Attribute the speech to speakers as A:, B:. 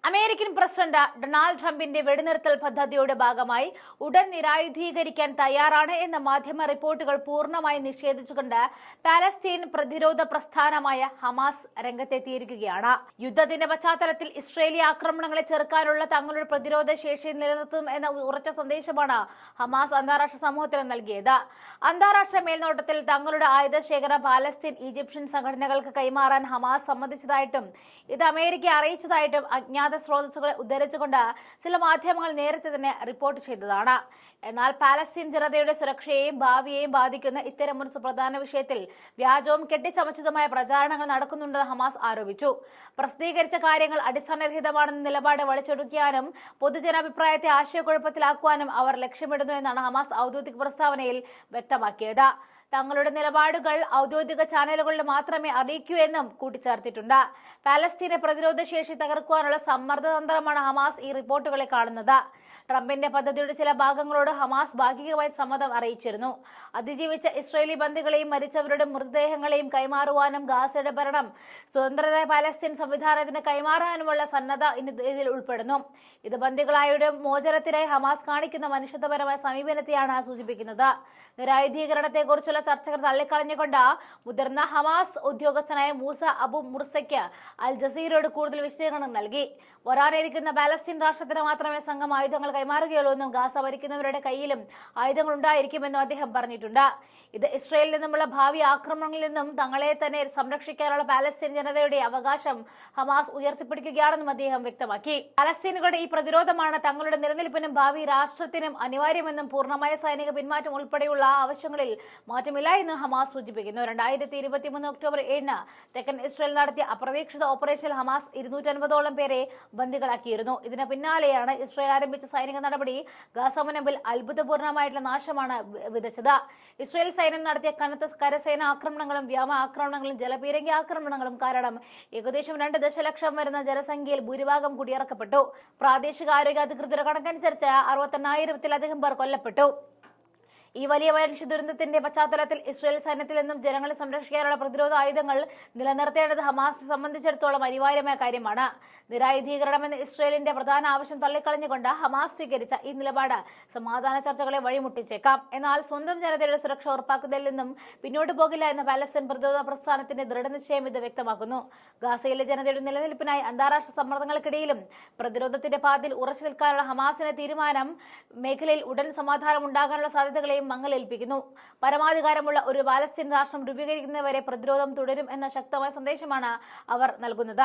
A: American president Donald ട്രംപിന്റെ വെടിനിർത്തൽ പദ്ധതിയുടെ ഭാഗമായി ഉടൻ നിരായുധീകരിക്കാൻ തയ്യാറാണ് എന്ന മാധ്യമ റിപ്പോർട്ടുകൾ പൂർണ്ണമായി നിഷേധിച്ചുകൊണ്ട് പാലസ്തീൻ പ്രതിരോധ പ്രസ്ഥാനമായ ഹമാസ് രംഗത്തെത്തിയിരിക്കുകയാണ്. യുദ്ധത്തിന്റെ പശ്ചാത്തലത്തിൽ ഇസ്രയേലി ആക്രമണങ്ങളെ ചെറുക്കാനുള്ള തങ്ങളുടെ പ്രതിരോധ ശേഷി നിലനിർത്തും എന്ന ഉറച്ച സന്ദേശമാണ് ഹമാസ് അന്താരാഷ്ട്ര സമൂഹത്തിന് നൽകിയത്. അന്താരാഷ്ട്ര മേൽനോട്ടത്തിൽ തങ്ങളുടെ ആയുധശേഖരം പാലസ്തീൻ ഈജിപ്ഷ്യൻ സംഘടനകൾക്ക് കൈമാറാൻ ഹമാസ് സമ്മതിച്ചതായിട്ടും ഇത് അമേരിക്കയെ അറിയിച്ചതായിട്ടും അജ്ഞാത സ്രോതസ്സുകളെ ഉദ്ധരിച്ചുകൊണ്ട് ചില മാധ്യമങ്ങൾ നേരത്തെ തന്നെ റിപ്പോർട്ട് ചെയ്തതാണ്. എന്നാൽ പാലസ്തീൻ ജനതയുടെ സുരക്ഷയെയും ഭാവിയെയും ബാധിക്കുന്ന ഇത്തരമൊരു സുപ്രധാന വിഷയത്തിൽ വ്യാജവും കെട്ടിച്ചമച്ചതുമായ പ്രചാരണങ്ങൾ നടക്കുന്നുണ്ടെന്ന് ഹമാസ് ആരോപിച്ചു. പ്രസിദ്ധീകരിച്ച കാര്യങ്ങൾ അടിസ്ഥാനരഹിതമാണെന്ന നിലപാട് വലിച്ചൊടുക്കാനും പൊതുജനാഭിപ്രായത്തെ ആശയക്കുഴപ്പത്തിലാക്കുവാനും അവർ ലക്ഷ്യമിടുന്നു എന്നാണ് ഹമാസ് ഔദ്യോഗിക പ്രസ്താവനയിൽ വ്യക്തമാക്കിയത്. തങ്ങളുടെ നിലപാടുകൾ ഔദ്യോഗിക ചാനലുകളിൽ മാത്രമേ അറിയിക്കൂ എന്നും കൂട്ടിച്ചേർത്തിട്ടുണ്ട്. പാലസ്തീനെ പ്രതിരോധ ശേഷി തകർക്കുവാനുള്ള സമ്മർദ്ദതന്ത്രമാണ് ഹമാസ് ഈ റിപ്പോർട്ടുകളെ കാണുന്നത്. ട്രംപിന്റെ പദ്ധതിയുടെ ചില ഭാഗങ്ങളോട് ഹമാസ് ഭാഗികമായി സമ്മതം അറിയിച്ചിരുന്നു. അതിജീവിച്ച ഇസ്രയേലി ബന്ദികളെയും മരിച്ചവരുടെ മൃതദേഹങ്ങളെയും കൈമാറുവാനും ഗാസയുടെ ഭരണം സ്വതന്ത്ര പാലസ്തീൻ സംവിധാനത്തിന് കൈമാറാനുമുള്ള സന്നദ്ധ ഇതിൽ ഉൾപ്പെടുന്നു. ഇത് ബന്ദികളായവരുടെ മോചനത്തിനായി ഹമാസ് കാണിക്കുന്ന മനുഷ്യത്വപരമായ സമീപനത്തെയാണ് സൂചിപ്പിക്കുന്നത്. നിരായുധീകരണത്തെക്കുറിച്ചുള്ള ചർച്ചകൾ തള്ളിക്കളഞ്ഞുകൊണ്ട് മുതിർന്ന ഹമാസ് ഉദ്യോഗസ്ഥനായ മൂസ അബു മുർസയ്ക്ക് അൽ ജസീറയോട് കൂടുതൽ വിശദീകരണം നൽകി. വരാനിരിക്കുന്ന പാലസ്തീൻ രാഷ്ട്രത്തിന് മാത്രമേ സംഘം ആയുധങ്ങൾ കൈമാറുകയുള്ളൂ എന്നും ഗാസ ഭരിക്കുന്നവരുടെ കയ്യിലും ആയുധങ്ങൾ ഉണ്ടായിരിക്കുമെന്നും അദ്ദേഹം പറഞ്ഞിട്ടുണ്ട്. ഇത് ഇസ്രയേലിൽ നിന്നുമുള്ള ഭാവി ആക്രമണങ്ങളിൽ നിന്നും തങ്ങളെ തന്നെ സംരക്ഷിക്കാനുള്ള പാലസ്തീൻ ജനതയുടെ അവകാശം ഹമാസ് ഉയർത്തിപ്പിടിക്കുകയാണെന്നും അദ്ദേഹം വ്യക്തമാക്കി. പാലസ്തീനുകളുടെ ഈ പ്രതിരോധമാണ് തങ്ങളുടെ നിലനിൽപ്പിനും ഭാവി രാഷ്ട്രത്തിനും അനിവാര്യമെന്നും പൂർണ്ണമായ സൈനിക പിന്മാറ്റം ഉൾപ്പെടെയുള്ള ആവശ്യങ്ങളിൽ മാറ്റമില്ല എന്ന് ഹമാസ് സൂചിപ്പിക്കുന്നു. 2023 ഒക്ടോബർ 7 തെക്കൻ ഇസ്രയേൽ നടത്തിയ അപ്രതീക്ഷിത ഓപ്പറേഷനിൽ ഹമാസ് 250ഓളം പേരെ ബന്ദികളാക്കിയിരുന്നു. ഇതിന് പിന്നാലെയാണ് ഇസ്രയേൽ ആരംഭിച്ച സൈനിക നടപടി ഗാസ മുനമ്പിൽ അത്ഭുതപൂർണമായിട്ടുള്ള നാശമാണ് വിതച്ചത്. ഇസ്രയേൽ സൈന്യം നടത്തിയ കനത്ത കരസേന ആക്രമണങ്ങളും വ്യോമ ആക്രമണങ്ങളും ജലപീരങ്കി ആക്രമണങ്ങളും കാരണം ഏകദേശം 2 ദശലക്ഷം വരുന്ന ജനസംഖ്യയിൽ ഭൂരിഭാഗം കുടിയിറക്കപ്പെട്ടു. പ്രാദേശിക ആരോഗ്യ അധികൃതരുടെ കണക്കനുസരിച്ച് 68,000-ത്തിലധികം പേർ കൊല്ലപ്പെട്ടു. ഈ വലിയ മനുഷ്യ ദുരന്തത്തിന്റെ പശ്ചാത്തലത്തിൽ ഇസ്രയേൽ സൈന്യത്തിൽ നിന്നും ജനങ്ങളെ സംരക്ഷിക്കാനുള്ള പ്രതിരോധ ആയുധങ്ങൾ നിലനിർത്തേണ്ടത് ഹമാസിനെ സംബന്ധിച്ചിടത്തോളം അനിവാര്യമായ കാര്യമാണ്. നിരായുധീകരണമെന്ന ഇസ്രയേലിന്റെ പ്രധാന ആവശ്യം തള്ളിക്കളഞ്ഞുകൊണ്ട് ഹമാസ് സ്വീകരിച്ച ഈ നിലപാട് സമാധാന ചർച്ചകളെ വഴിമുട്ടിച്ചേക്കാം. എന്നാൽ സ്വന്തം ജനതയുടെ സുരക്ഷ ഉറപ്പാക്കുന്നതിൽ നിന്നും പിന്നോട്ട് പോകില്ല എന്ന പാലസ്തീൻ പ്രതിരോധ പ്രസ്ഥാനത്തിന്റെ ദൃഢനിശ്ചയം ഇത് വ്യക്തമാക്കുന്നു. ഗാസയിലെ ജനതയുടെ നിലനിൽപ്പിനായി അന്താരാഷ്ട്ര സമ്മർദ്ദങ്ങൾക്കിടയിലും പ്രതിരോധത്തിന്റെ പാതയിൽ ഉറച്ചു നിൽക്കാനുള്ള ഹമാസിന്റെ തീരുമാനം മേഖലയിൽ ഉടൻ സമാധാനം ഉണ്ടാകാനുള്ള സാധ്യതകളെയും മങ്ങലേൽപ്പിക്കുന്നു. പരമാധികാരമുള്ള ഒരു പാലസ്തീൻ രാഷ്ട്രം രൂപീകരിക്കുന്നവരെ പ്രതിരോധം തുടരും എന്ന ശക്തമായ സന്ദേശമാണ് അവർ നൽകുന്നത്.